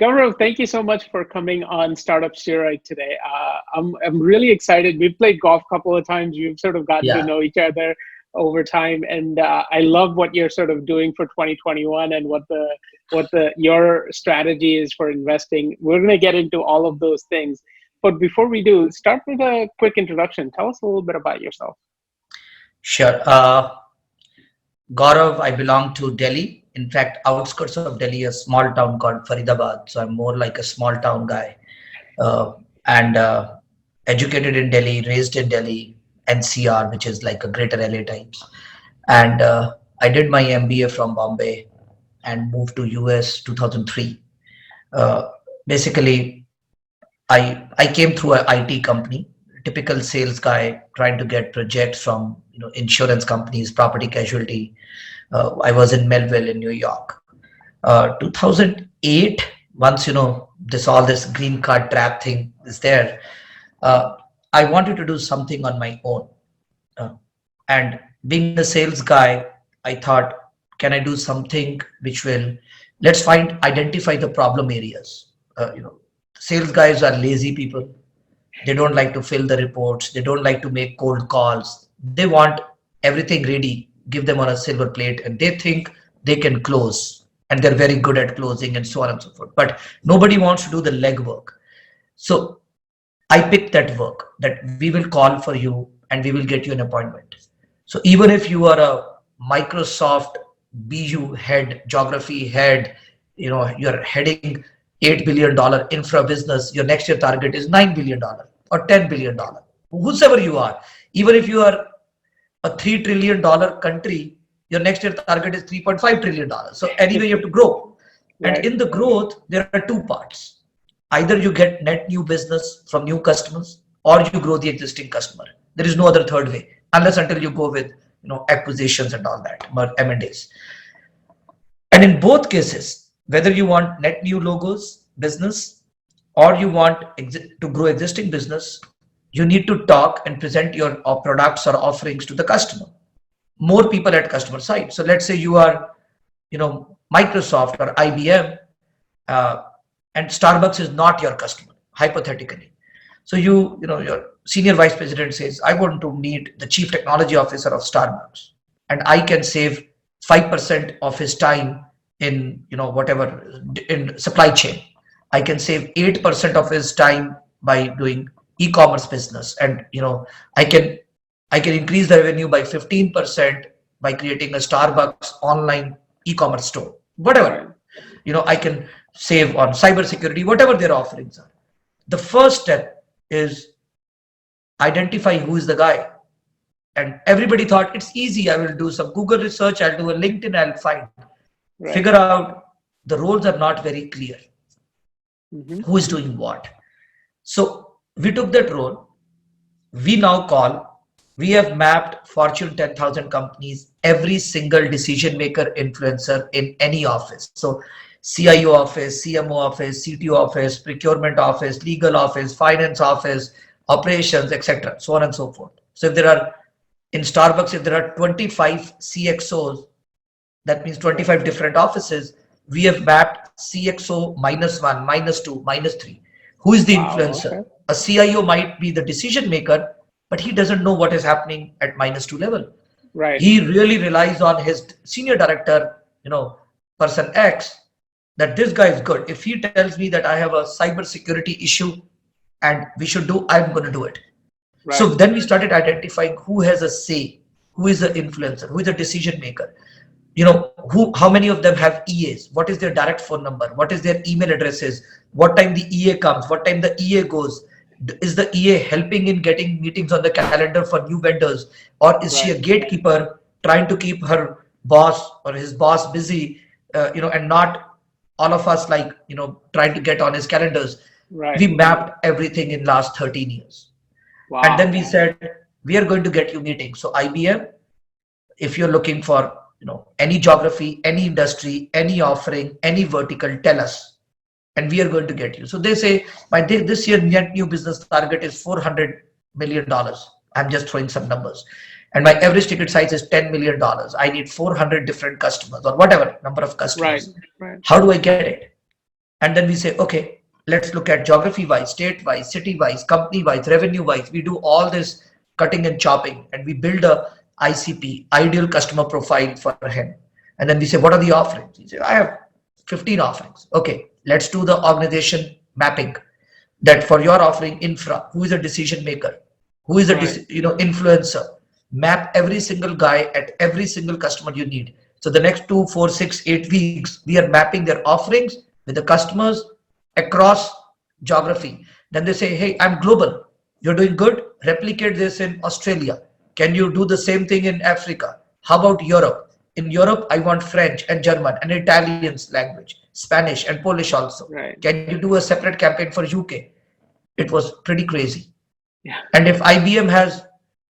Gaurav, thank you so much for coming on Startup Steroid today. I'm really excited. We've played golf a couple of times. We've sort of gotten to Yeah, know each other over time, and I love what you're sort of doing for 2021 and what the your strategy is for investing. We're going to get into all of those things, but before we do, start with a quick introduction. Tell us a little bit about yourself. sure. Gaurav, I belong to Delhi. In fact, outskirts of Delhi, a small town called Faridabad. So I'm more like a small town guy. And educated in Delhi, raised in Delhi, NCR, which is like a greater LA types. And I did my MBA from Bombay and moved to US 2003. Uh, Basically, I came through an IT company, typical sales guy trying to get projects from insurance companies, property casualty. I was in Melville in New York. 2008, once this all this green card trap thing is there, uh, I wanted to do something on my own. Uh, and being a sales guy, I thought, can I do something which will identify the problem areas. Sales guys are lazy people. They don't like to fill the reports. They don't like to make cold calls. They want everything ready, give them on a silver plate, and they think they can close. And they're very good at closing and so on and so forth. But nobody wants to do the legwork. So I picked that work that we will call for you and we will get you an appointment. So even if you are a Microsoft BU head, geography head, you're heading $8 billion infra business, your next year target is $9 billion or $10 billion. Whosoever you are, even if you are a $3 trillion country, your next year target is $3.5 trillion. So anyway, you have to grow. And Right. in the growth, there are two parts. Either you get net new business from new customers or you grow the existing customer. There is no other third way, unless until you go with acquisitions and all that, but M&As. And in both cases, whether you want net new logos business or you want to grow existing business, you need to talk and present your products or offerings to the customer. More people at customer side. So let's say you are Microsoft or IBM, uh, and Starbucks is not your customer, hypothetically. So your senior vice president says, I want to meet the chief technology officer of Starbucks, and I can save 5% of his time in whatever in supply chain. I can save 8% of his time by doing e-commerce business, and I can increase the revenue by 15% by creating a Starbucks online e-commerce store. Right. Whatever, I can save on cybersecurity, whatever their offerings are. The first step is identify who is the guy. And everybody thought it's easy. I will do some Google research, I'll do a LinkedIn, I'll find. Right. Figure out the roles are not very clear. Hmm. Who is doing what? So we took that role. We now call, we have mapped Fortune 10,000 companies, every single decision maker influencer in any office. So CIO office, CMO office, CTO office, procurement office, legal office, finance office, operations, etc. So on and so forth. So if there are in Starbucks, if there are 25 CXOs, that means Right. 25 different offices. We have mapped CXO -1, -2, -3. Who is the Wow. influencer? Okay. A CIO might be the decision maker, but he doesn't know what is happening at -2 level. Right. He really relies on his senior director, person X, that this guy is good. If he tells me that I have a cyber security issue and we should do, I'm going to do it. So Right. then we started identifying who has a say, who is the influencer, who is the decision maker. How many of them have EAs? What is their direct phone number? What is their email addresses? What time the EA comes? What time the EA goes? Is the EA helping in getting meetings on the calendar for new vendors, or is she a Right. gatekeeper trying to keep her boss or his boss busy, and not all of us like trying to get on his calendars? Right. We mapped everything in last 13 years, and then Wow. we said we are going to get you meetings. So IBM, if you're looking for any geography, any industry, any offering, any vertical, tell us, and we are going to get you. So they say this year net new business target is $400 million. I'm just throwing some numbers, and my average ticket size is $10 million. I need 400 different customers or whatever number of Right. customers. Right. How do I get it? And then we say, okay, let's look at geography wise, state wise, city wise, company wise, revenue wise. We do all this cutting and chopping, and we build a ICP, ideal customer profile, for him. And then we say, what are the offerings? He say, I have 15 offerings. Okay, let's do the organization mapping, that for your offering infra, who is a decision maker, who is a Right. influencer. Map every single guy at every single customer you need. So the next 2, 4, 6, 8 weeks, we are mapping their offerings with the customers across geography. Then they say, hey, I'm global. You're doing good. Replicate this in Australia. Can you do the same thing in Africa? How about Europe? In Europe, I want French and German and Italian's language, Spanish and Polish also. Right. Can you do a separate campaign for UK? It was pretty crazy. Yeah. And if IBM has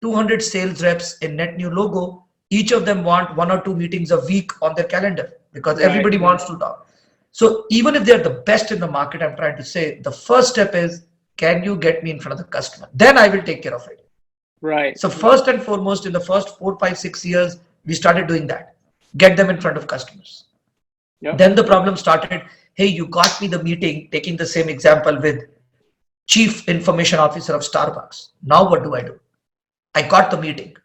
200 sales reps in net new logo, each of them want 1 or 2 meetings a week on their calendar because Right. everybody wants to talk. So even if they're the best in the market, I'm trying to say the first step is, can you get me in front of the customer? Then I will take care of it. Right. So first and foremost, in the first 4, 5, 6 years, we started doing that. Get them in front of customers. Yep. Then the problem started. Hey, you got me the meeting, taking the same example with Chief Information Officer of Starbucks. Now what do? I got the meeting.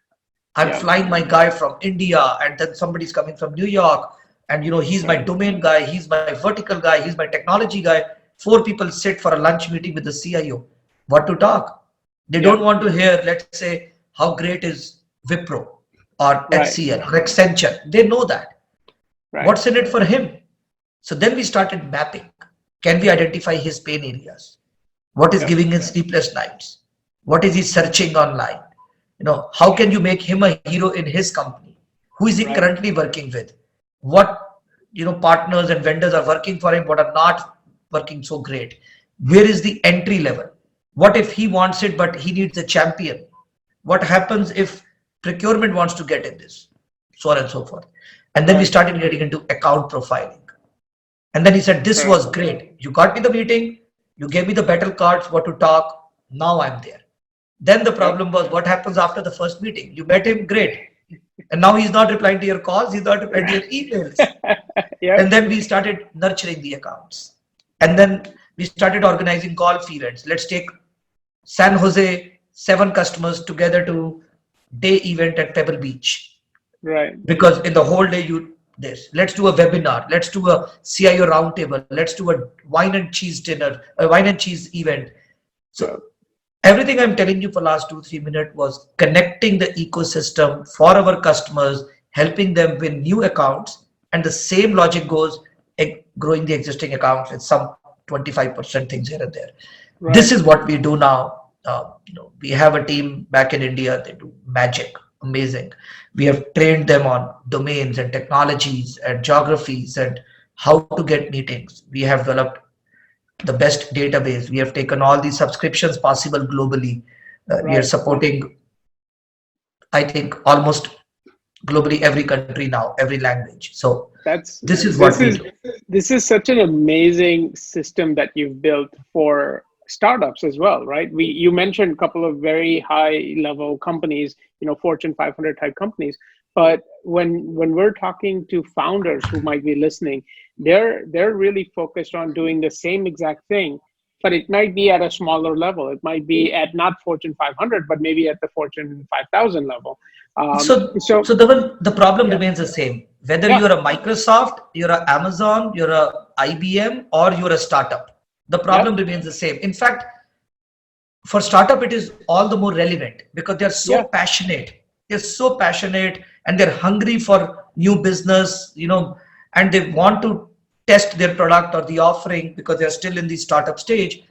I'm Yeah. flying my guy from India, and then somebody's coming from New York, and he's my Right. domain guy, he's my vertical guy, he's my technology guy. 4 people sit for a lunch meeting with the CIO. What to talk? They Yeah. don't want to hear, let's say, how great is Wipro or Right. HCL or Accenture. They know that. Right. What's in it for him? So then we started mapping. Can we identify his pain areas? What is Yep. giving him sleepless nights? What is he searching online? How can you make him a hero in his company? Who is he Right. currently working with? What partners and vendors are working for him, what are not working so great? Where is the entry level? What if he wants it but he needs a champion? What happens if procurement wants to get in this? So on and so forth. And then we Right. started getting into account profiling. And then he said, this Right. was great. You got me the meeting, you gave me the battle cards, what to talk. Now I'm there. Then the Yep. problem was, what happens after the first meeting? You met him, great. And now he's not replying to your calls, he's not replying to your emails. Yep. And then we started nurturing the accounts. And then we started organizing golf events. Let's take San Jose, 7 customers together to day event at Pebble Beach. Right. Because in the whole day let's do a webinar, let's do a CIO roundtable, let's do a wine and cheese dinner, a wine and cheese event. So everything I'm telling you for last 2, 3 minutes was connecting the ecosystem for our customers, helping them win new accounts, and the same logic goes growing the existing accounts with some 25% things here and there. Right. This is what we do now. We have a team back in India. They do magic, amazing. We have trained them on domains and technologies and geographies and how to get meetings. We have developed the best database. We have taken all the subscriptions possible globally. We are Right. supporting, I think, almost globally every country now, every language. So That's this is what we do. this is such an amazing system that you've built for startups as well, right? You mentioned a couple of very high level companies, Fortune 500 type companies, but when we're talking to founders who might be listening, they're really focused on doing the same exact thing, but it might be at a smaller level. It might be at not Fortune 500, but maybe at the Fortune 5000 level. So So the problem yeah, remains the same. Whether yeah, you're a Microsoft, you're a Amazon, you're a IBM, or you're a startup, the yeah, problem remains the same. In fact, for startup, it is all the more relevant because they're yeah, so passionate. They're so passionate and they're hungry for new business, and they want to test their product or the offering because they're still in the startup stage.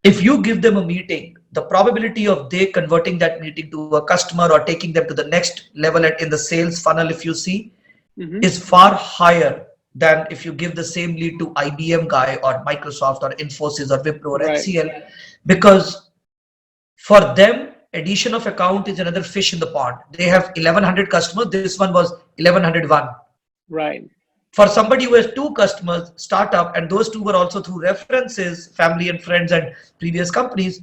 If you give them a meeting, the probability of they converting that meeting to a customer or taking them to the next level in the sales funnel, if you see, hmm, is far higher than if you give the same lead to IBM guy or Microsoft or Infosys or Wipro or right, HCL, because for them, addition of account is another fish in the pond. They have 1100 customers. This one was 1101. right, For somebody who has 2 customers, startup, and those 2 were also through references, family and friends and previous companies,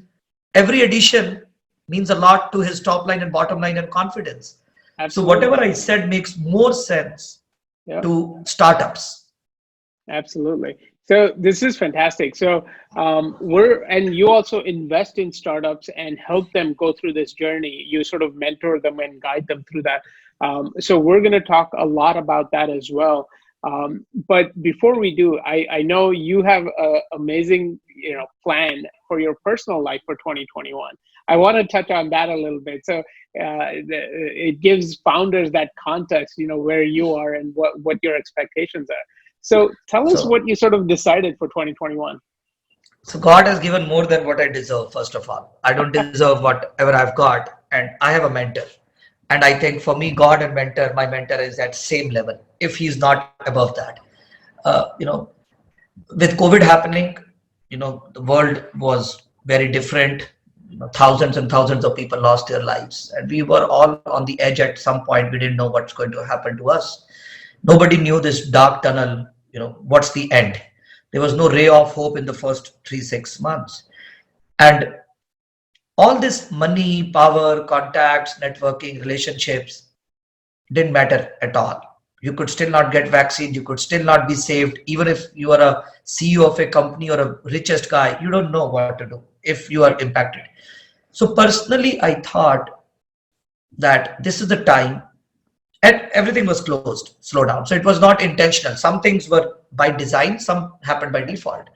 every addition means a lot to his top line and bottom line and confidence. So absolutely, whatever I said makes more sense yeah, to startups. absolutely. So this is fantastic. So we're and you also invest in startups and help them go through this journey. You sort of mentor them and guide them through that. So we're going to talk a lot about that as well. But before we do, I know you have an amazing plan for your personal life for 2021. I want to touch on that a little bit. So it gives founders that context, where you are and what your expectations are. So tell us So, what you sort of decided for 2021. so God has given more than what I deserve, first of all. I don't deserve whatever I've got, and I have a mentor. And I think for me, God and mentor, my mentor is at same level, if he's not above that. Uh, you know, with COVID happening, the world was very different. Thousands and thousands of people lost their lives, and we were all on the edge at some point. We didn't know what's going to happen to us. Nobody knew this dark tunnel. What's the end? There was no ray of hope in the first 3 6 months, and all this money, power, contacts, networking, relationships didn't matter at all. You could still not get vaccine. You could still not be saved. Even if you are a CEO of a company or a richest guy, you don't know what to do if you are impacted. So personally, I thought that this is the time, and everything was closed, slow down. So it was not intentional. Some things were by design, some happened by default.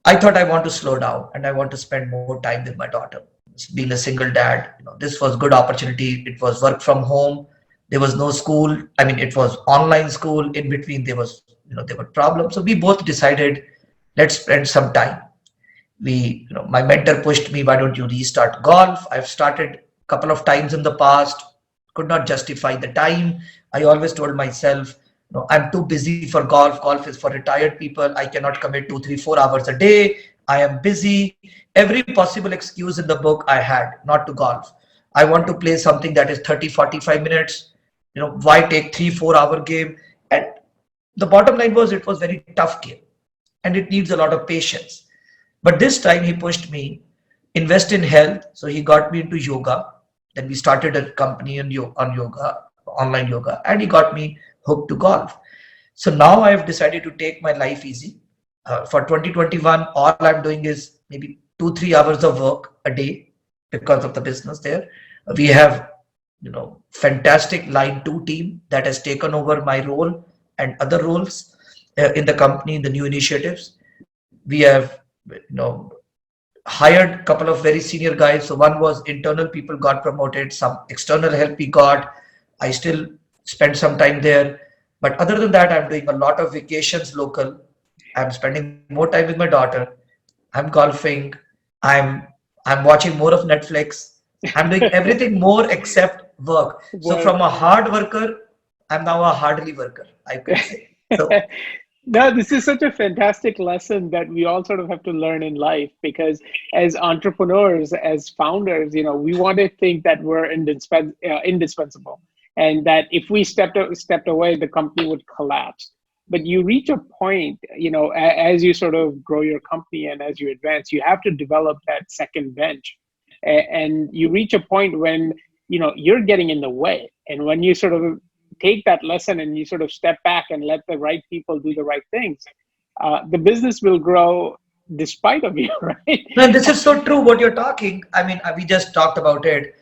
I thought I want to slow down and I want to spend more time with my daughter. Being a single dad, this was good opportunity. It was work from home. There was no school. I mean, it was online school. In between, there were problems. So we both decided, let's spend some time. My mentor pushed me, why don't you restart golf? I've started a couple of times in the past, could not justify the time. I always told myself, I'm too busy for golf. Golf is for retired people. I cannot commit 2 3 4 hours a day. I am busy. Every possible excuse in the book I had not to golf. I want to play something that is 30 45 minutes. Why take 3 4 hour game? And the bottom line was, it was very tough game and it needs a lot of patience. But this time he pushed me, invest in health. So he got me into yoga. Then we started a company on yoga, online yoga, and he got me hooked to golf. So now I have decided to take my life easy. For 2021, all I'm doing is maybe 2 3 hours of work a day because of the business there. We have, fantastic line two team that has taken over my role and other roles in the company, in the new initiatives. We have, hired a couple of very senior guys. So one was internal people got promoted, some external help we got. I still spend some time there. But other than that, I'm doing a lot of vacations local. I'm spending more time with my daughter. I'm golfing. I'm I'm watching more of Netflix. I'm doing everything more except work. So Work. from a hard worker, I'm now a hardly worker, I could say. So No, this is such a fantastic lesson that we all sort of have to learn in life because as entrepreneurs, as founders, we want to think that we're indispensable and that if we stepped away, the company would collapse. But you reach a point, as you sort of grow your company and as you advance, you have to develop that second bench. And you reach a point when, you're getting in the way. And when you sort of take that lesson and you sort of step back and let the right people do the right things, the business will grow despite of you, right? no, this is so true what you're talking. I mean, we just talked about it.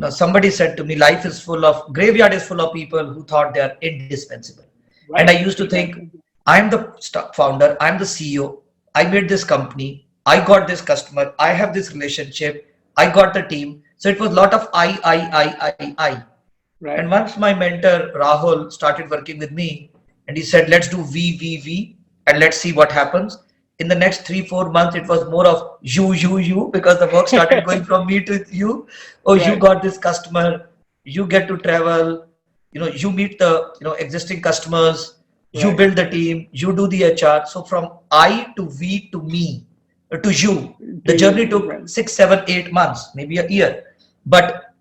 Somebody said to me, life is full of graveyard is full of people who thought they are indispensable. And I Right, used to think, exactly. I'm the founder, I'm the CEO, I made this company, I got this customer, I have this relationship, I got the team. So it was a lot of I. And Right, once my mentor Rahul started working with me, and he said, let's do V, and let's see what happens. In the next 3 4 months, it was more of you, because the work started going from me to you. Oh, you right, got this customer, you get to travel, you meet the existing customers, you right. build the team, you do the HR. So from I to V to me to you, To the you, journey took right, 6 7 8 months, maybe a year. But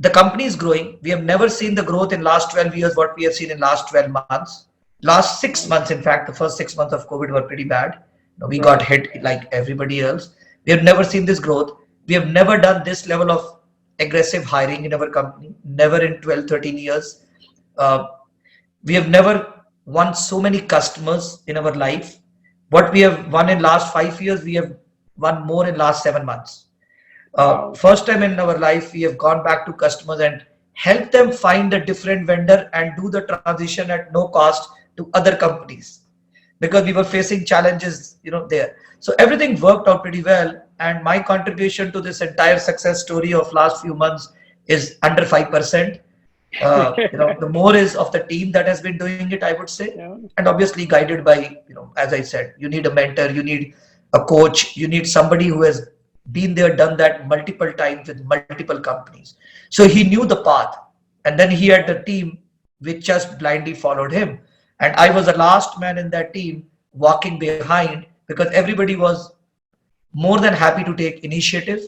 the company is growing. We have never seen the growth in last 12 years what we have seen in last 12 months. Last six right, months, in fact, the first 6 months of COVID were pretty bad. We got right. hit like everybody else. We have never seen this growth. We have never done this level of aggressive hiring in our company, never in 12 13 years. uh, we have never won so many customers in our life. What we have won in last 5 years, we have won more in last 7 months. Wow. First time in our life, we have gone back to customers and help them find a different vendor and do the transition at no cost to other companies because we were facing challenges, there. So everything worked out pretty well. And my contribution to this entire success story of last few months is under 5%. The more is of the team that has been doing it, I would say, Yeah. and obviously guided by, as I said, you need a mentor, you need a coach, you need somebody who has been there, done that multiple times with multiple companies. So he knew the path, and then he had the team which just blindly followed him. And I was the last man in that team walking behind because everybody was more than happy to take initiative.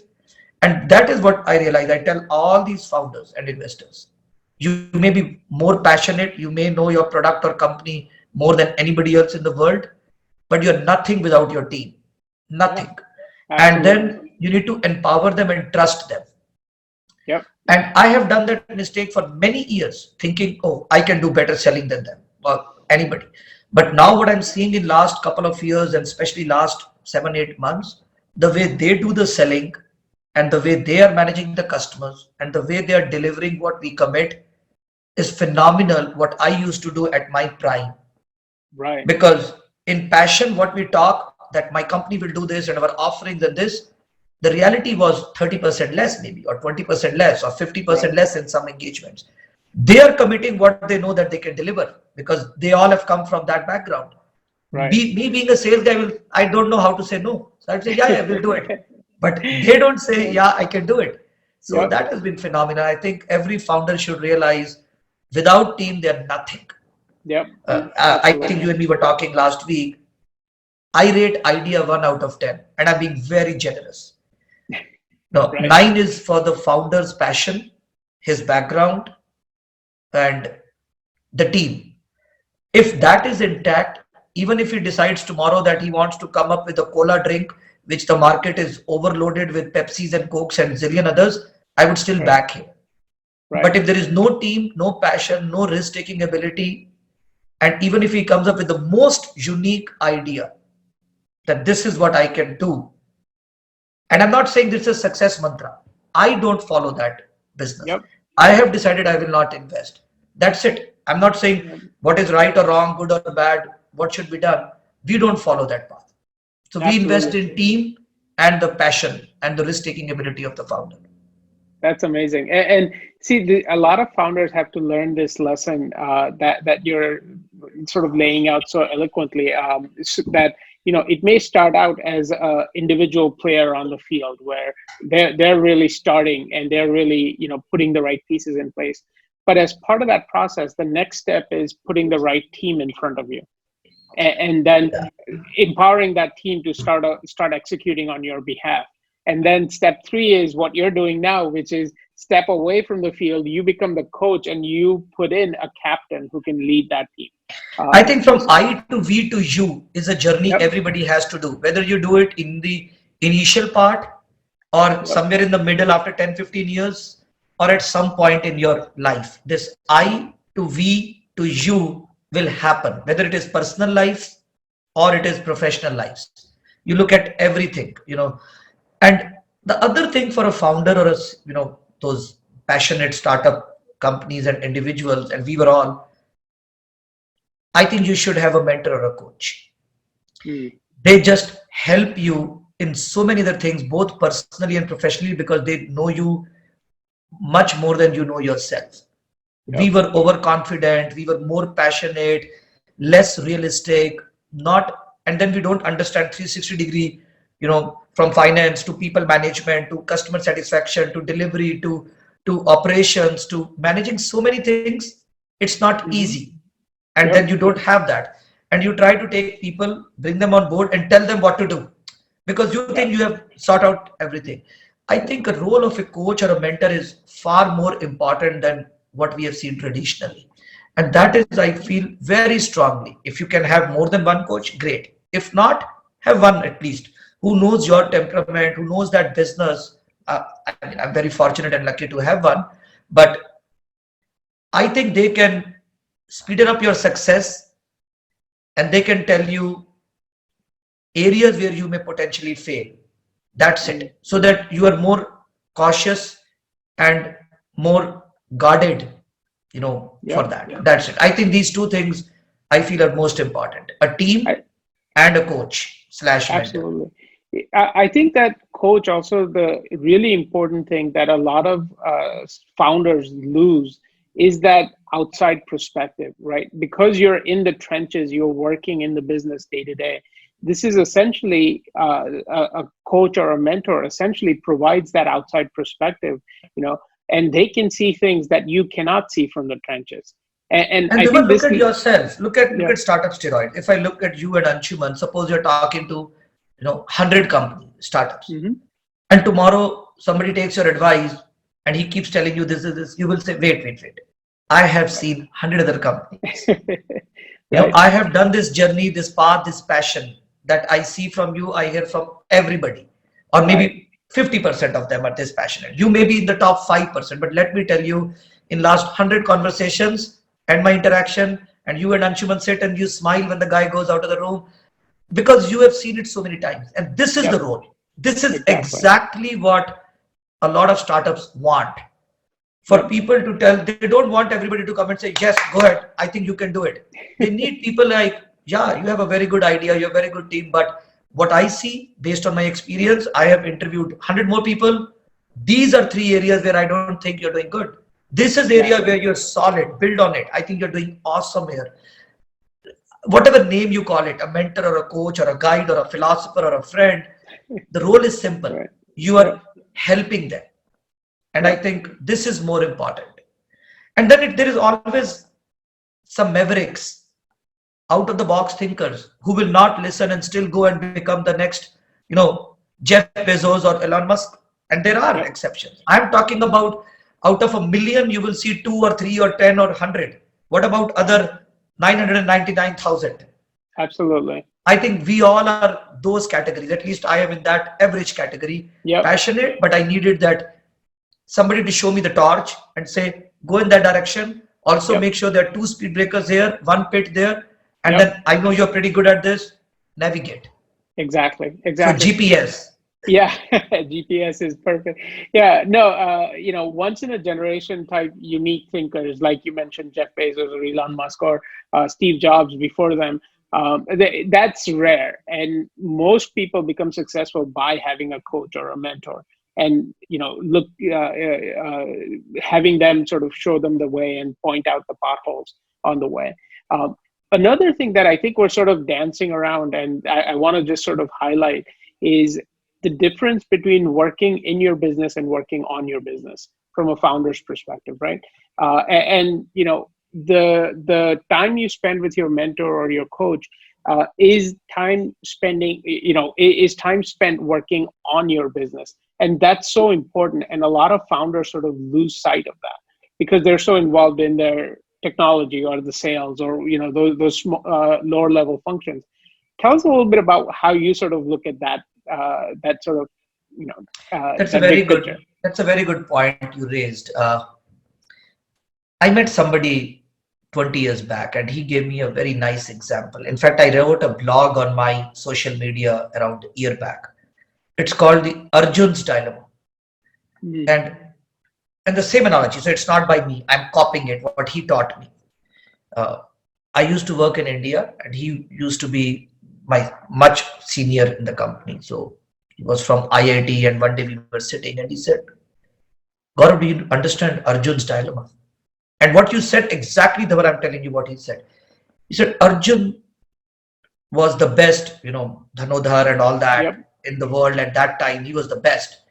And that is what I realize. I tell all these founders and investors, you may be more passionate, you may know your product or company more than anybody else in the world, but you're nothing without your team. Yeah. Nothing. And Absolutely. then you need to empower them and trust them. Yep. And I have done that mistake for many years, thinking, oh, I can do better selling than them or anybody. But now what I'm seeing in last couple of years and especially last 7 8 months, the way they do the selling and the way they are managing the customers and the way they are delivering what we commit is phenomenal. What I used to do at my prime, Right. because in passion, what we talk that my company will do this and our offerings and this, the reality was 30% less maybe, or 20% less, or 50% Right. less in some engagements. They are committing what they know that they can deliver because they all have come from that background. Right. Me being a sales guy, I don't know how to say no. So I'd say, yeah, yeah, we'll do it. But they don't say, Yep. yeah, I can do it. So Yep. that has been phenomenal. I think every founder should realize without team, they're nothing. Yep. I think you Absolutely. and me were talking last week. I rate idea 1 out of 10, and I'm being very generous. No, Right. 9 is for the founder's passion, his background, and the team. If that is intact, even if he decides tomorrow that he wants to come up with a cola drink, which the market is overloaded with Pepsis and Cokes and zillion others, I would still Right. back him. Right. But if there is no team, no passion, no risk taking ability, and even if he comes up with the most unique idea that this is what I can do, and I'm not saying this is success mantra, I don't follow that business. Yep. I have decided I will not invest. That's it. I'm not saying Yep. what is right or wrong, good or bad, what should be done. We don't follow that path. So we invest Absolutely. in team and the passion and the risk taking ability of the founder. That's amazing. And see, a lot of founders have to learn this lesson that you're sort of laying out so eloquently. That it may start out as a individual player on the field where they're really starting and they're really putting the right pieces in place. But as part of that process, the next step is putting the right team in front of you, and then empowering that team to start executing on your behalf. And then step three is what you're doing now, which is step away from the field. You become the coach and you put in a captain who can lead that team. I think from So, I to V to U is a journey yep, everybody has to do, whether you do it in the initial part or yep, somewhere in the middle after 10 15 years or at some point in your life. This I to V to U will happen, whether it is personal life or it is professional lives. You look at everything, and the other thing for a founder or those passionate startup companies and individuals, and we were all, I think you should have a mentor or a coach. mm, They just help you in so many other things, both personally and professionally, because they know you much more than you know yourself. We yep, were overconfident, we were more passionate, less realistic, not, and then we don't understand 360-degree, from finance to people management to customer satisfaction to delivery to operations to managing so many things. It's not hmm, easy, and then yep, you don't have that, and you try to take people, bring them on board and tell them what to do because you think yep, you have sought out everything. I think a role of a coach or a mentor is far more important than what we have seen traditionally. And that is, I feel very strongly. If you can have more than one coach, great. If not, have one at least who knows your temperament, who knows that business. I mean, I'm very fortunate and lucky to have one, but I think they can speed up your success and they can tell you areas where you may potentially fail. That's Mm. it. So that you are more cautious and more guarded, for Yep. that. That's it. I think these two things I feel are most important. A team I, and a coach slash mentor. Absolutely. I think that coach also the really important thing that a lot of founders lose is that outside perspective, right? Because you're in the trenches, you're working in the business day to day. This is essentially a coach or a mentor essentially provides that outside perspective, and they can see things that you cannot see from the trenches. And And I Vimal, think look this, at yourself. Look yeah. at startup steroid. If I look at you and Anshuman, suppose you're talking to 100 company startups, Hmm. and tomorrow somebody takes your advice and he keeps telling you this is this, you will say, wait. I have seen 100 other companies. Right, I have done this journey, this path, this passion that I see from you, I hear from everybody, or right. maybe 50% of them are this passionate. You may be in the top 5%, but let me tell you, in last 100 conversations and my interaction, and you and Anshuman sit and you smile when the guy goes out of the room because you have seen it so many times. And this is the Yep, role. This is exactly. exactly what a lot of startups want, for Yep. people to tell. They don't want everybody to come and say, yes, go ahead, I think you can do it. They need people like, yeah, you have a very good idea, you have a very good team, but what I see based on my experience, I have interviewed 100 more people. These are three areas where I don't think you're doing good. This is area where Exactly. you're solid, build on it. I think you're doing awesome here. Whatever name you call it, a mentor or a coach or a guide or a philosopher or a friend, the role is simple. Right. You are Yep. helping them, and I Yep. think this is more important. And then there is always some mavericks, out of the box thinkers who will not listen and still go and become the next, Jeff Bezos or Elon Musk. And there are Yep. exceptions. I'm talking about out of a million, you will see two or three or 10 or 100. What about other 999,000? Absolutely. I think we all are those categories. At least I am in that average category. Yep. Passionate, but I needed that somebody to show me the torch and say, go in that direction. Also, Yep. make sure there are two speed breakers here, one pit there, and Yep. then I know you're pretty good at this. Navigate. Exactly. So Exactly. GPS. Yeah. GPS is perfect. Yeah. No. Once in a generation type unique thinkers, like you mentioned, Jeff Bezos or Elon Musk or Steve Jobs before them. That's rare, and most people become successful by having a coach or a mentor, and look, having them sort of show them the way and point out the potholes on the way. Um, Another thing that I think we're sort of dancing around, and I want to just sort of highlight, is the difference between working in your business and working on your business from a founder's perspective, right? And the time you spend with your mentor or your coach is time spending, is time spent working on your business, and that's so important. And a lot of founders sort of lose sight of that because they're so involved in their technology or the sales or those lower level functions. Tell us a little bit about how you sort of look at that sort of That's a that very big good. picture. That's a very good point you raised. I met somebody 20 years back, and he gave me a very nice example. In fact, I wrote a blog on my social media around a year back. It's called the Arjun's Dilemma, Mm. and the same analogy. So it's not by me. I'm copying it. What he taught me. Uh, I used to work in India, and he used to be my much senior in the company. So he was from IIT, and one day we were sitting, and he said, "Gaurav, do you understand Arjun's dilemma?" And what you said exactly the way I'm telling you what he said. He said Arjun was the best, Dhanodhar and all Yep. that in the world at that time. He was the best.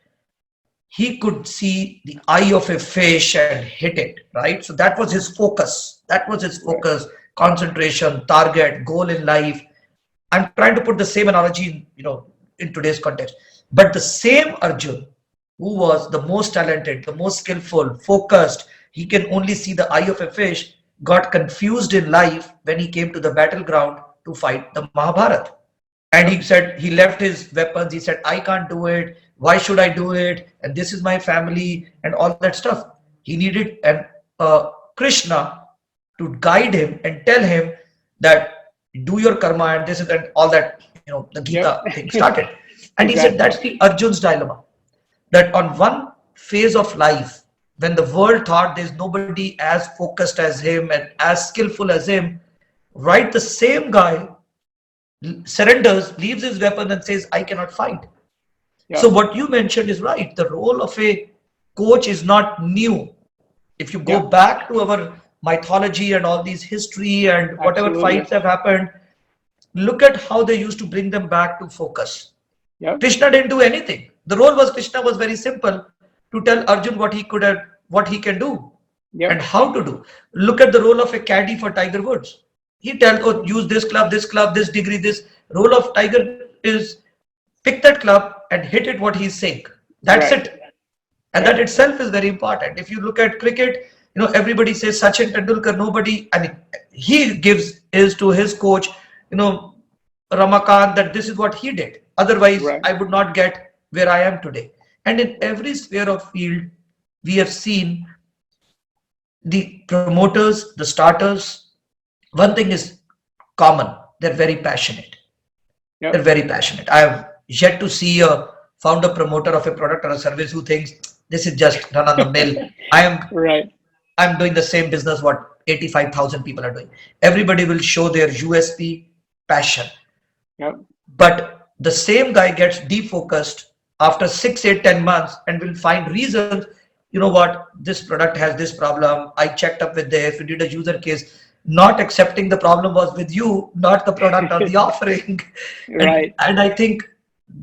He could see the eye of a fish and hit it, right? So that was his focus. That was his Right. focus, concentration, target, goal in life. I'm trying to put the same analogy in today's context. But the same Arjun, who was the most talented, the most skillful, focused, he can only see the eye of a fish, got confused in life when he came to the battleground to fight the Mahabharata. And Yep. he said he left his weapons. He said, I can't do it. Why should I do it? And this is my family and all that stuff. He needed an Krishna to guide him and tell him that do your karma, and this is and all that, the Yep. Gita thing started. And he said Exactly. that's the Arjun's dilemma. That on one phase of life, when the world thought there's nobody as focused as him and as skillful as him, right, the same guy surrenders, leaves his weapon and says, I cannot fight. So Yep. what you mentioned is right. The role of a coach is not new. If you go Yep. back to our mythology and all these history and whatever Absolutely. fights have happened, look at how they used to bring them back to focus. Yep. Krishna didn't do anything. The role was Krishna was very simple, to tell Arjun what he could have, what he can do and Yep. how to do. Look at the role of a caddy for Tiger Woods. He tells, oh, use this club, this degree, this. Role of Tiger is pick that club and hit it what he's saying. That's Right. it. And that Yep. itself is very important. If you look at cricket, everybody says Sachin Tendulkar, nobody, I mean, he gives is to his coach, Ramakant, that this is what he did. Otherwise, Right. I would not get where I am today. And in every sphere of field, we have seen the promoters, the starters. One thing is common: they're very passionate. They're Yep. very passionate. I have yet to see a founder promoter of a product or a service who thinks this is just run on the mill. I am Right. I'm doing the same business what 85,000 people are doing. Everybody will show their USP, passion. Yep. But the same guy gets defocused after 6, 8, 10 months and will find reasons. You know what? This product has this problem. I checked up with this. We did a user case. Not accepting the problem was with you, not the product or the offering. And Right. and I think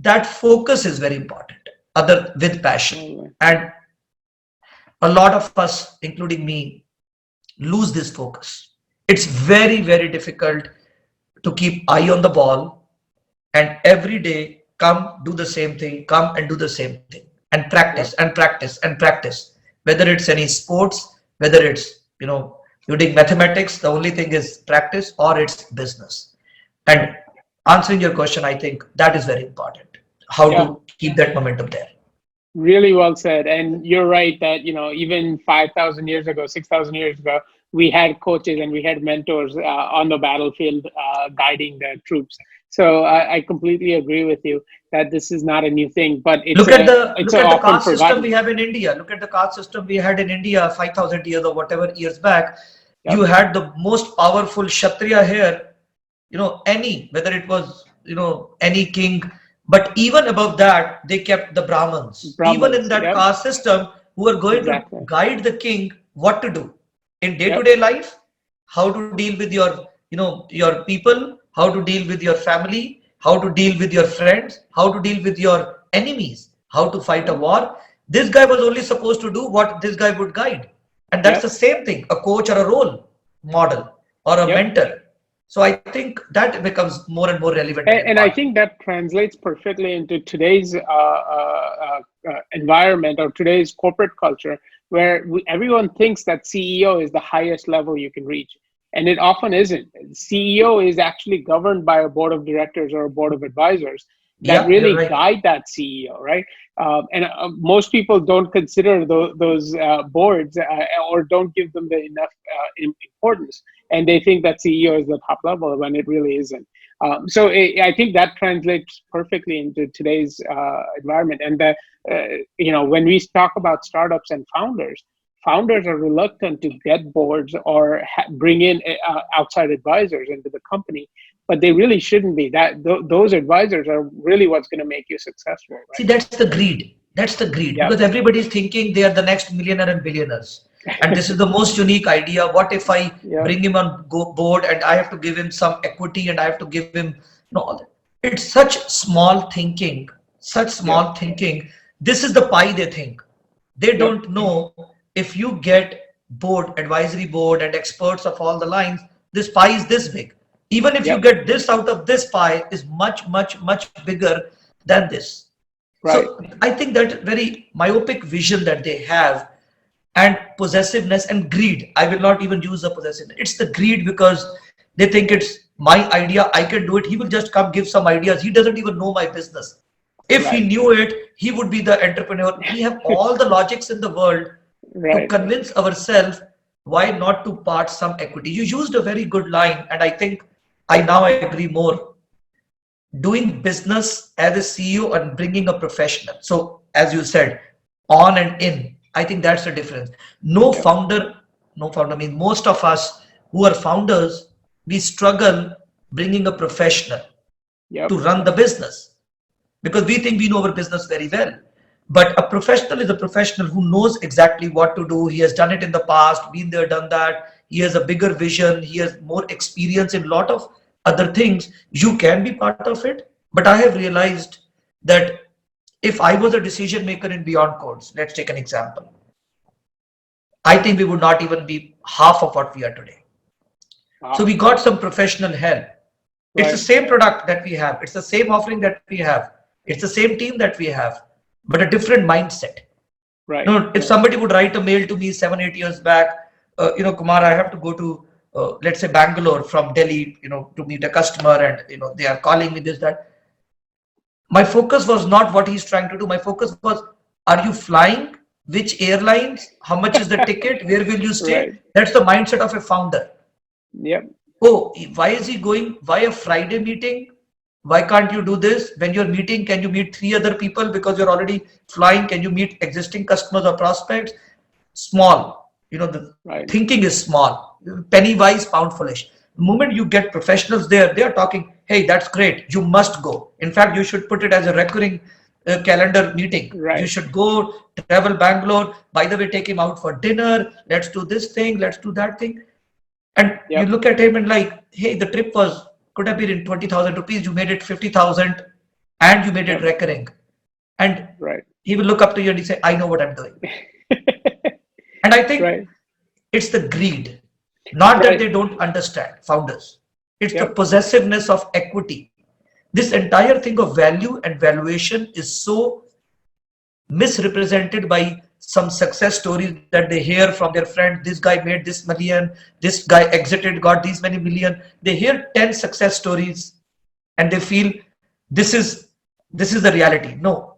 that focus is very important. Other with passion. Absolutely. And a lot of us, including me, lose this focus. It's very, very difficult to keep eye on the ball and every day come do the same thing, come and do the same thing and practice Yep. and practice and practice. Whether it's any sports, whether it's, you're doing mathematics, the only thing is practice or it's business. And answering your question, I think that is very important. How Yeah. to keep that momentum there. Really well said. And you're right that, even 5,000 years ago, 6,000 years ago, we had coaches and we had mentors on the battlefield guiding the troops. So I completely agree with you that this is not a new thing, but Look at the it's look at the often caste system forgotten. we have in India. Look at the caste system we had in India 5,000 years or whatever years back. You Yep. had the most powerful Kshatriya here, any, whether it was, any king. But even above that, they kept the Brahmins. Even in Brahmins. that Yep. caste system, who are going to Exactly. guide the king what to do in Yep. day-to-day life, how to deal with your, your people, how to deal with your family, how to deal with your friends, how to deal with your enemies, how to fight a Yep. war. This guy was only supposed to do what this guy would guide. And that's the Yep. same thing, a coach or a role model or a Yep. mentor. So I think that becomes more and more relevant and And I important. think that translates perfectly into today's environment or today's corporate culture, where everyone thinks that CEO is the highest level you can reach. And it often isn't. CEO is actually governed by a board of directors or a board of advisors that Yeah, you're really right. guide that CEO, right? And most people don't consider those boards or don't give them the enough importance. And they think that CEO is the top level when it really isn't. So I think that translates perfectly into today's environment. And when we talk about startups and founders are reluctant to get boards or bring in outside advisors into the company, but they really shouldn't be. Those advisors are really what's going to make you successful, See, right? that's the greed. That's the greed Yeah, because everybody is thinking they are the next millionaire and billionaires. And this is the most unique idea. What if I yeah, bring him on board and I have to give him some equity and I have to give him, all that. It's such small thinking, such yep, small thinking. This is the pie they think. They yep, don't know if you get board, advisory board and experts of all the lines, this pie is this big. Even if you yep, get this out of this pie is much, much, much bigger than this. right, So I think that very myopic vision that they have and possessiveness and greed. I will not even use the possessiveness. It's the greed because they think it's my idea. I can do it. He will just come give some ideas. He doesn't even know my business. If he right, knew it, he would be the entrepreneur. We have all the logics in the world to right, convince ourselves why not to part some equity. You used a very good line, and I think I now agree more doing business as a CEO and bringing a professional. So, as you said, on and in, I think that's the difference. No Yep. founder, no founder means most of us who are founders, we struggle bringing a professional Yep. to run the business because we think we know our business very well. But a professional is a professional who knows exactly what to do. He has done it in the past, been there, done that. He has a bigger vision. He has more experience in a lot of other things. You can be part of it. But I have realized that if I was a decision maker in Beyond Codes, let's take an example, I think we would not even be half of what we are today. So Wow. we got some professional help. It's the Right. same product that we have. It's the same offering that we have. It's the same team that we have, but a different mindset. Right. No, if Right. somebody would write a mail to me 7, 8 years back, Kumar, I have to go to, let's say Bangalore from Delhi, to meet a customer, and they are calling me this that. My focus was not what he's trying to do. My focus was, are you flying? Which airlines? How much is the ticket? Where will you stay? Right. That's the mindset of a founder. Yep. Oh, why is he going? Why a Friday meeting? Why can't you do this? When you're meeting, can you meet 3 other people because you're already flying? Can you meet existing customers or prospects? Small. The Right. thinking is small. Penny wise, pound foolish. The moment you get professionals there, they are talking, hey, that's great. You must go. In fact, you should put it as a recurring calendar meeting. You Right. should go travel Bangalore. By the way, take him out for dinner. Let's do this thing. Let's do that thing. And you Yep. look at him and like, hey, the trip could have been in 20,000 rupees. You made it 50,000 and you made it Yep. recurring. And Right. he will look up to you and he say, I know what I'm doing. And I think Right. it's the greed, not that Right. they don't understand founders. It's the Yep. possessiveness of equity. This entire thing of value and valuation is so misrepresented by some success stories that they hear from their friend. This guy made this million, this guy exited, got these many million. They hear 10 success stories and they feel this is this is the reality. No,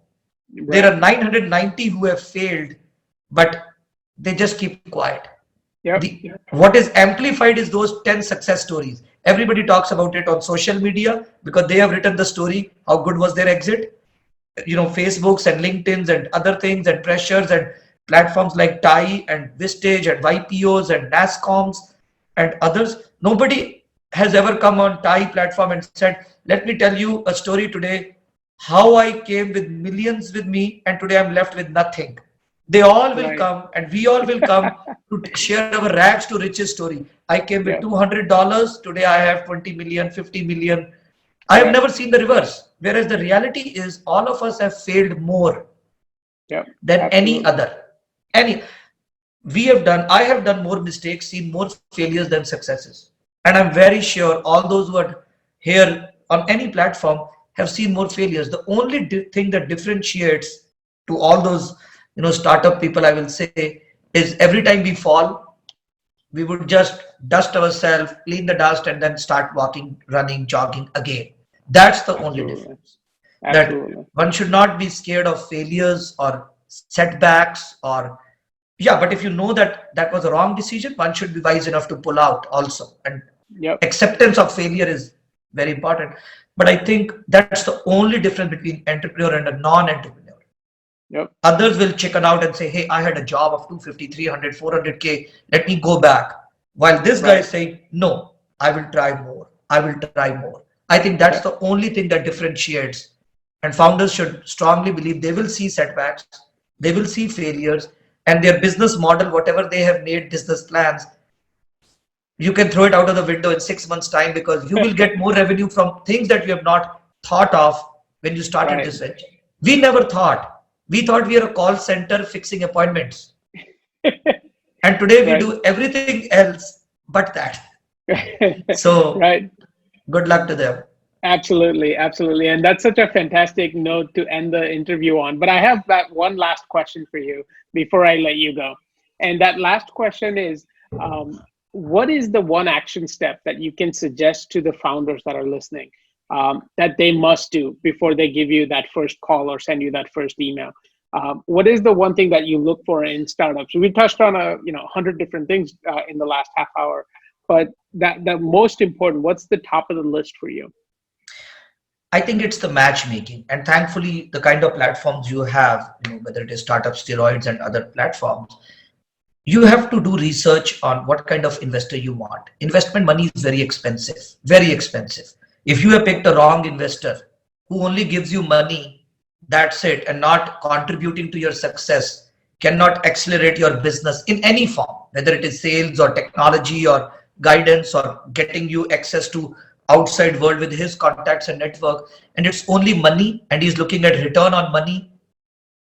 there Right. are 990 who have failed, but they just keep quiet. Yep. The what is amplified is those 10 success stories. Everybody talks about it on social media because they have written the story, how good was their exit. Facebooks and LinkedIn's and other things and pressures and platforms like TIE and Vistage and YPOs and NASCOMs and others. Nobody has ever come on TIE platform and said, let me tell you a story today, how I came with millions with me and today I'm left with nothing. They all will Right. come and we all will come to share our rags to riches story. I came with Yep. $200. Today I have 20 million, 50 million. I have Correct. never seen the reverse. Whereas the reality is all of us have failed more Yep. than any Absolutely. other. Any I have done more mistakes, seen more failures than successes. And I'm very sure all those who are here on any platform have seen more failures. The only thing that differentiates to all those startup people, I will say, is every time we fall, we would just dust ourselves, clean the dust, and then start walking, running, jogging again. That's the only Absolutely. difference. That Absolutely. one should not be scared of failures or setbacks or yeah, but if you know that that was a wrong decision, one should be wise enough to pull out also. And Yep. acceptance of failure is very important. But I think that's the only difference between entrepreneur and a non-entrepreneur. Yep. Others will chicken out and say, hey, I had a job of 250, 300, 400K. Let me go back. While this guy is Right. saying, no, I will try more. I will try more. I think that's Yep. the only thing that differentiates. And founders should strongly believe they will see setbacks, they will see failures, and their business model, whatever they have made business plans, you can throw it out of the window in 6 months' time because you will get more revenue from things that you have not thought of when you started Right. this venture. We never thought. We thought we are a call center fixing appointments. And today we Right. do everything else but that. So Right. good luck to them. Absolutely, absolutely. And that's such a fantastic note to end the interview on. But I have that one last question for you before I let you go. And that last question is, what is the one action step that you can suggest to the founders that are listening, that they must do before they give you that first call or send you that first email? What is the one thing that you look for in startups? We touched on 100 different things in the last half hour. but that the most important, what's the top of the list for you? I think it's the matchmaking, and thankfully, the kind of platforms you have, whether it is startup steroids and other platforms, you have to do research on what kind of investor you want. Investment money is very expensive, very expensive. If you have picked a wrong investor who only gives you money, that's it, and not contributing to your success, cannot accelerate your business in any form, whether it is sales or technology or guidance or getting you access to outside world with his contacts and network, and it's only money and he's looking at return on money,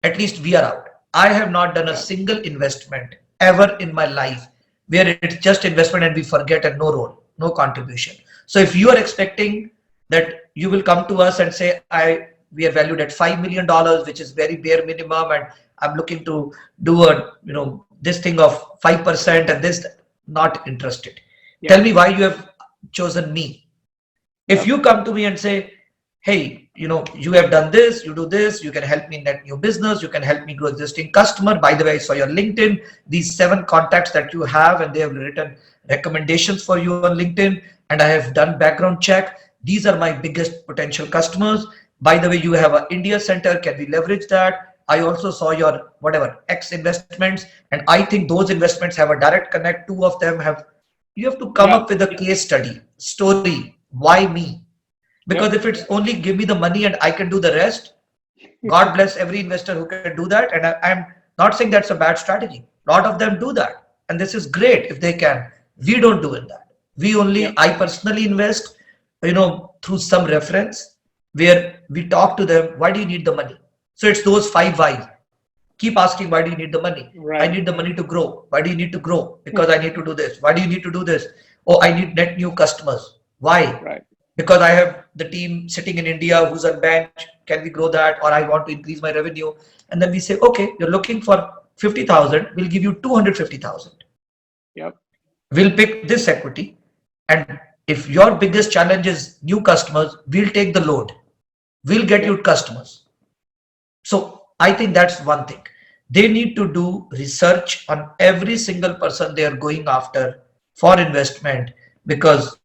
at least we are out. I have not done a Yeah. single investment ever in my life where it's just investment and we forget and no role, no contribution. So if you are expecting that you will come to us and say, we are valued at $5 million, which is very bare minimum, and I'm looking to do a this thing of 5% and this, not interested. Tell Yep. me why you have chosen me. If Yep. you come to me and say, hey, you have done this, you do this, you can help me net new business, you can help me grow existing customer. By the way, I saw your LinkedIn, these 7 contacts that you have, and they have written recommendations for you on LinkedIn, and I have done background check. These are my biggest potential customers. By the way, you have an India center. Can we leverage that? I also saw your whatever X investments, and I think those investments have a direct connect. 2 of them have. You have to come Yep. up with a case study, story. Why me? Because Yep. if it's only give me the money and I can do the rest, God bless every investor who can do that. And I'm not saying that's a bad strategy. A lot of them do that. And this is great if they can. We don't do it that. Yep. I personally invest, through some reference where we talk to them, why do you need the money? So it's those 5 whys. Keep asking, why do you need the money? I Right. need the money to grow. Why do you need to grow? Because I need to do this. Why do you need to do this? Oh, I need net new customers. Why? Right. Because I have the team sitting in India who's on bench. Can we grow that? Or I want to increase my revenue. And then we say, okay, you're looking for 50,000. We'll give you 250,000. Yep. We'll pick this equity. And if your biggest challenge is new customers, we'll take the load. We'll get Yep. you customers. So I think that's one thing. They need to do research on every single person they are going after for investment, because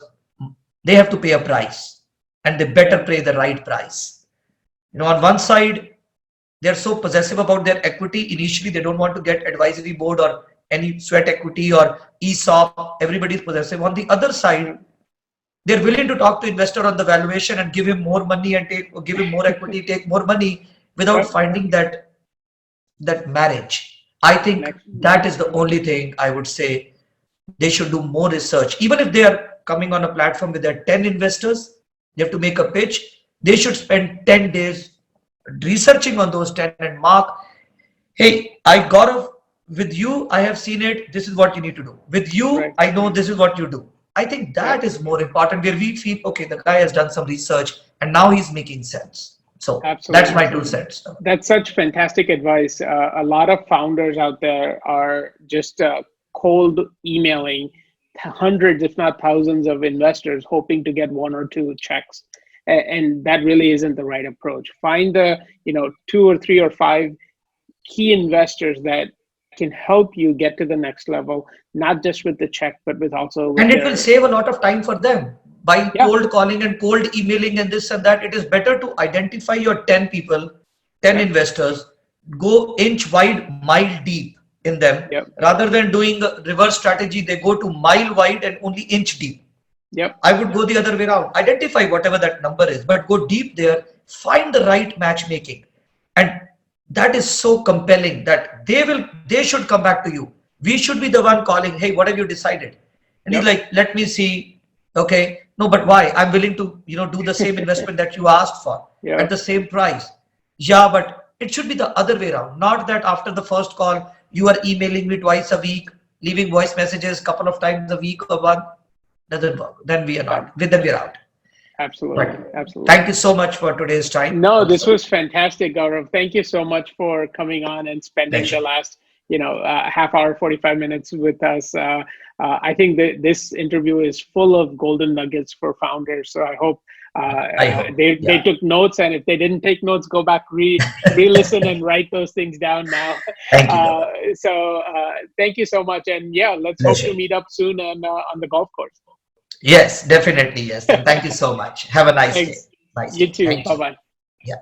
they have to pay a price, and they better Yep. pay the right price. On one side, they're so possessive about their equity. Initially, they don't want to get advisory board or any sweat equity or ESOP. Everybody's possessive. On the other side, Yep. they're willing to talk to investor on the valuation and give him more money and take, or give him more equity, take more money, without Yep. finding that marriage. I think Next. that is the only thing I would say. They should do more research. Even if they are coming on a platform with their 10 investors, they have to make a pitch. They should spend 10 days researching on those 10 and mark, hey, I got off with you, I have seen it, this is what you need to do. With you, Right. I know this is what you do. I think Yep. that is more important, where we feel, okay, the guy has done some research and now he's making sense. So that's Absolutely. my 2 cents. That's such fantastic advice. A lot of founders out there are just cold emailing hundreds, if not thousands, of investors, hoping to get 1 or 2 checks, and that really isn't the right approach. Find the 2 or 3 or 5 key investors that can help you get to the next level, not just with the check, but with also with And it will their. save a lot of time for them by Yeah. cold calling and cold emailing and this and that. It is better to identify your 10 people, 10 Yep. investors, go inch wide, mile deep in them, Yep. rather than doing a reverse strategy. They go to mile wide and only inch deep. Yep. I would go the other way around. Identify whatever that number is, but go deep there, find the right matchmaking. And that is so compelling that they should come back to you. We should be the one calling, hey, what have you decided? And he's Yep. like, let me see. Okay, no, but why? I'm willing to, do the same investment that you asked for at Yep. the same price. Yeah, but it should be the other way around. Not that after the first call, you are emailing me twice a week, leaving voice messages couple of times a week or one. Doesn't work. Then we are Yep. not. Then we are out. Absolutely. But Absolutely. thank you so much for today's time. No, this Also, was fantastic, Gaurav. Thank you so much for coming on and spending the pleasure. last, half hour, 45 minutes with us. I think that this interview is full of golden nuggets for founders. So I hope I hope. They Yeah. took notes, and if they didn't take notes, go back, re-listen and write those things down now. Thank you, Gaurav. Thank you so much, and yeah, let's hope to Pleasure. meet up soon on the golf course. Yes, definitely. Yes. And thank you so much. Have a nice day. Thanks. Nice You day. too. Thank Bye you. bye. Yeah.